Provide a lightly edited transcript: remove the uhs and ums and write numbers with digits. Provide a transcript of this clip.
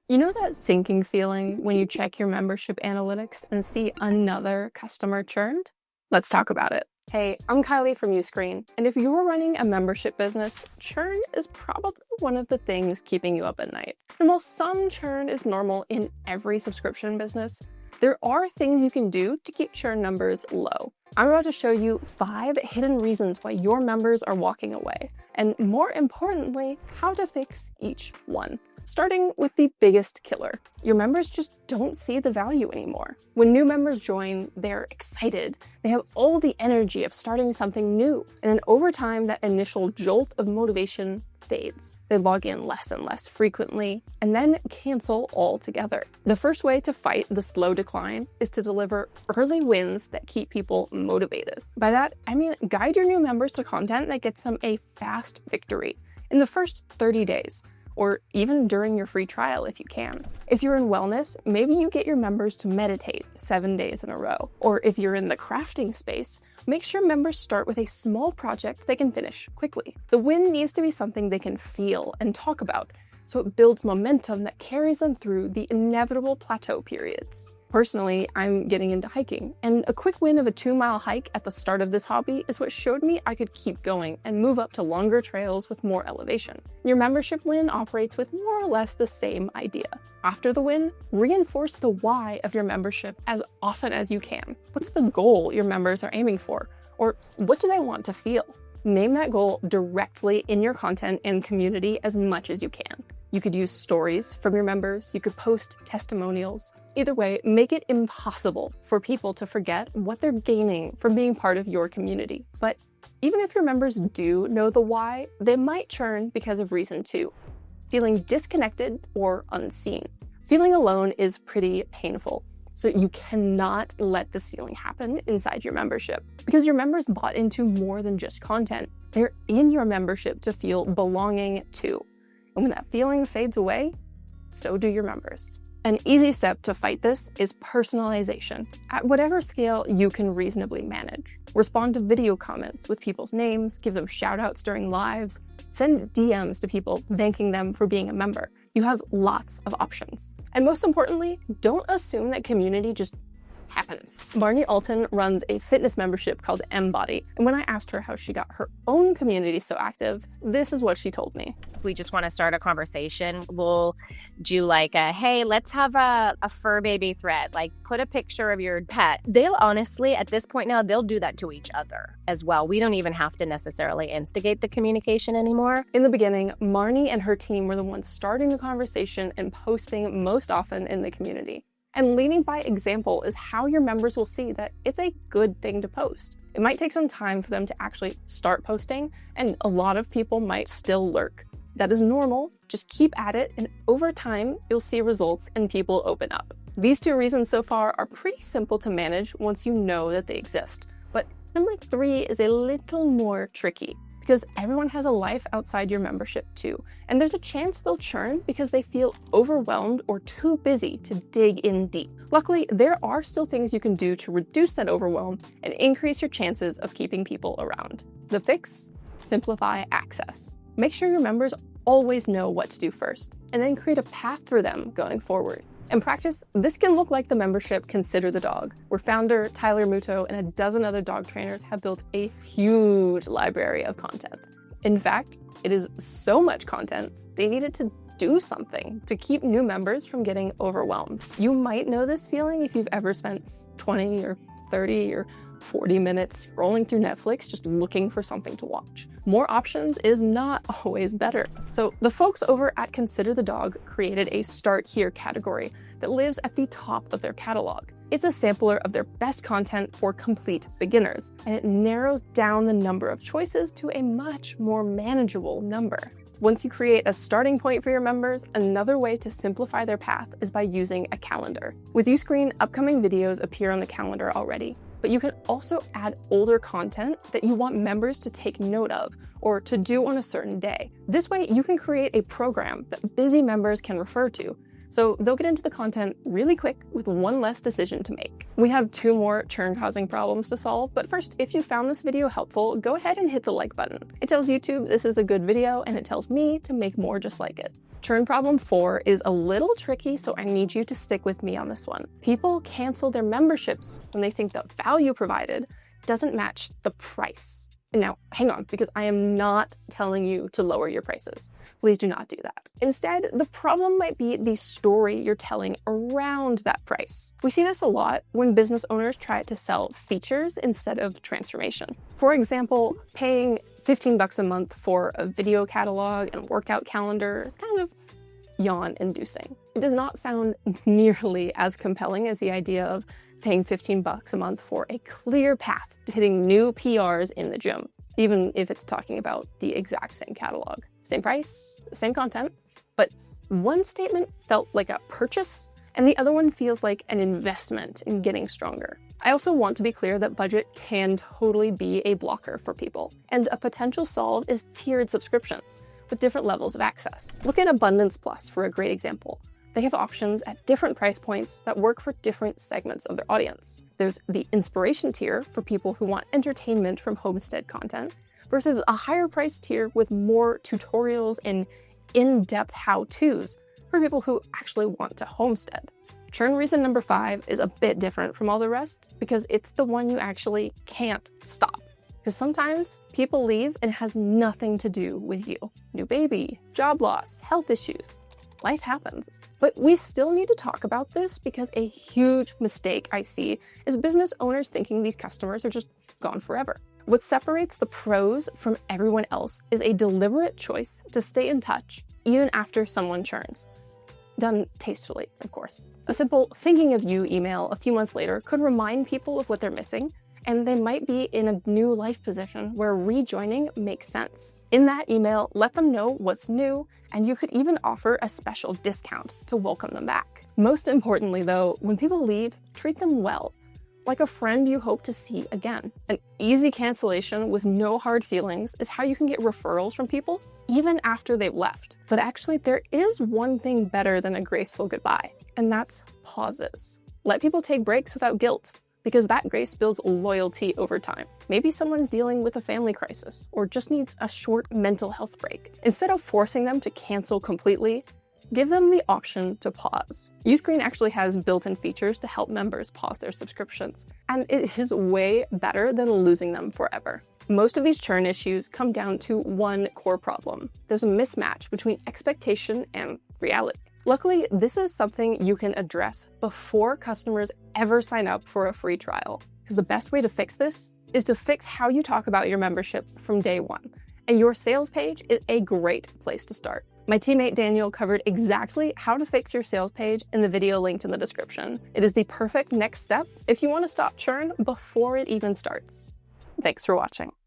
You know that sinking feeling when you check your membership analytics and see another customer churned? Let's talk about it. Hey, I'm Kylie from Uscreen, and if you're running a membership business, churn is probably one of the things keeping you up at night. And while some churn is normal in every subscription business, there are things you can do to keep churn numbers low. I'm about to show you 5 hidden reasons why your members are walking away, and more importantly, how to fix each one. Starting with the biggest killer. Your members just don't see the value anymore. When new members join, they're excited. They have all the energy of starting something new. And then over time, that initial jolt of motivation fades. They log in less and less frequently, and then cancel altogether. The first way to fight the slow decline is to deliver early wins that keep people motivated. By that, I mean guide your new members to content that gets them a fast victory in the first 30 days. Or even during your free trial if you can. If you're in wellness, maybe you get your members to meditate 7 days in a row. Or if you're in the crafting space, make sure members start with a small project they can finish quickly. The win needs to be something they can feel and talk about, so it builds momentum that carries them through the inevitable plateau periods. Personally, I'm getting into hiking, and a quick win of a 2-mile hike at the start of this hobby is what showed me I could keep going and move up to longer trails with more elevation. Your membership win operates with more or less the same idea. After the win, reinforce the why of your membership as often as you can. What's the goal your members are aiming for? Or what do they want to feel? Name that goal directly in your content and community as much as you can. You could use stories from your members, you could post testimonials. Either way, make it impossible for people to forget what they're gaining from being part of your community. But even if your members do know the why, they might churn because of reason 2, feeling disconnected or unseen. Feeling alone is pretty painful, so you cannot let this feeling happen inside your membership because your members bought into more than just content. They're in your membership to feel belonging too. And when that feeling fades away, so do your members. An easy step to fight this is personalization, at whatever scale you can reasonably manage. Respond to video comments with people's names, give them shout-outs during lives, send DMs to people thanking them for being a member. You have lots of options. And most importantly, don't assume that community just happens. Barney Alton runs a fitness membership called M-Body, and when I asked her how she got her own community so active, this is what she told me. We just want to start a conversation. We'll do like a, hey, let's have a fur baby thread, like put a picture of your pet. They'll honestly, at this point now, they'll do that to each other as well. We don't even have to necessarily instigate the communication anymore. In the beginning, Marnie and her team were the ones starting the conversation and posting most often in the community. And leading by example is how your members will see that it's a good thing to post. It might take some time for them to actually start posting, and a lot of people might still lurk. That is normal, just keep at it, and over time, you'll see results and people open up. These 2 reasons so far are pretty simple to manage once you know that they exist. But number 3 is a little more tricky, because everyone has a life outside your membership too, and there's a chance they'll churn because they feel overwhelmed or too busy to dig in deep. Luckily, there are still things you can do to reduce that overwhelm and increase your chances of keeping people around. The fix? Simplify access. Make sure your members always know what to do first, and then create a path for them going forward. In practice, this can look like the membership Consider the Dog, where founder Tyler Muto and a dozen other dog trainers have built a huge library of content. In fact, it is so much content, they needed to do something to keep new members from getting overwhelmed. You might know this feeling if you've ever spent 20 or 30 or 40 minutes scrolling through Netflix just looking for something to watch. More options is not always better. So the folks over at Consider the Dog created a Start Here category that lives at the top of their catalog. It's a sampler of their best content for complete beginners, and it narrows down the number of choices to a much more manageable number. Once you create a starting point for your members, another way to simplify their path is by using a calendar. With Uscreen, upcoming videos appear on the calendar already, but you can also add older content that you want members to take note of or to do on a certain day. This way, you can create a program that busy members can refer to, so they'll get into the content really quick with one less decision to make. We have 2 more churn-causing problems to solve, but first, if you found this video helpful, go ahead and hit the like button. It tells YouTube this is a good video, and it tells me to make more just like it. Churn problem 4 is a little tricky, so I need you to stick with me on this one. People cancel their memberships when they think the value provided doesn't match the price. Now, hang on, because I am not telling you to lower your prices. Please do not do that. Instead, the problem might be the story you're telling around that price. We see this a lot when business owners try to sell features instead of transformation. For example, paying $15 a month for a video catalog and workout calendar is kind of yawn-inducing. It does not sound nearly as compelling as the idea of paying $15 a month for a clear path to hitting new PRs in the gym, even if it's talking about the exact same catalog. Same price, same content, but one statement felt like a purchase and the other one feels like an investment in getting stronger. I also want to be clear that budget can totally be a blocker for people, and a potential solve is tiered subscriptions with different levels of access. Look at Abundance Plus for a great example. They have options at different price points that work for different segments of their audience. There's the inspiration tier for people who want entertainment from homestead content, versus a higher price tier with more tutorials and in-depth how-tos for people who actually want to homestead. Churn reason number 5 is a bit different from all the rest because it's the one you actually can't stop. Because sometimes people leave and it has nothing to do with you. New baby, job loss, health issues. Life happens. But we still need to talk about this because a huge mistake I see is business owners thinking these customers are just gone forever. What separates the pros from everyone else is a deliberate choice to stay in touch even after someone churns. Done tastefully, of course. A simple thinking of you email a few months later could remind people of what they're missing, and they might be in a new life position where rejoining makes sense. In that email, let them know what's new, and you could even offer a special discount to welcome them back. Most importantly though, when people leave, treat them well, like a friend you hope to see again. An easy cancellation with no hard feelings is how you can get referrals from people even after they've left. But actually, there is one thing better than a graceful goodbye, and that's pauses. Let people take breaks without guilt, because that grace builds loyalty over time. Maybe someone's dealing with a family crisis or just needs a short mental health break. Instead of forcing them to cancel completely, give them the option to pause. Uscreen actually has built-in features to help members pause their subscriptions, and it is way better than losing them forever. Most of these churn issues come down to one core problem. There's a mismatch between expectation and reality. Luckily, this is something you can address before customers ever sign up for a free trial. Because the best way to fix this is to fix how you talk about your membership from day one. And your sales page is a great place to start. My teammate Daniel covered exactly how to fix your sales page in the video linked in the description. It is the perfect next step if you want to stop churn before it even starts. Thanks for watching.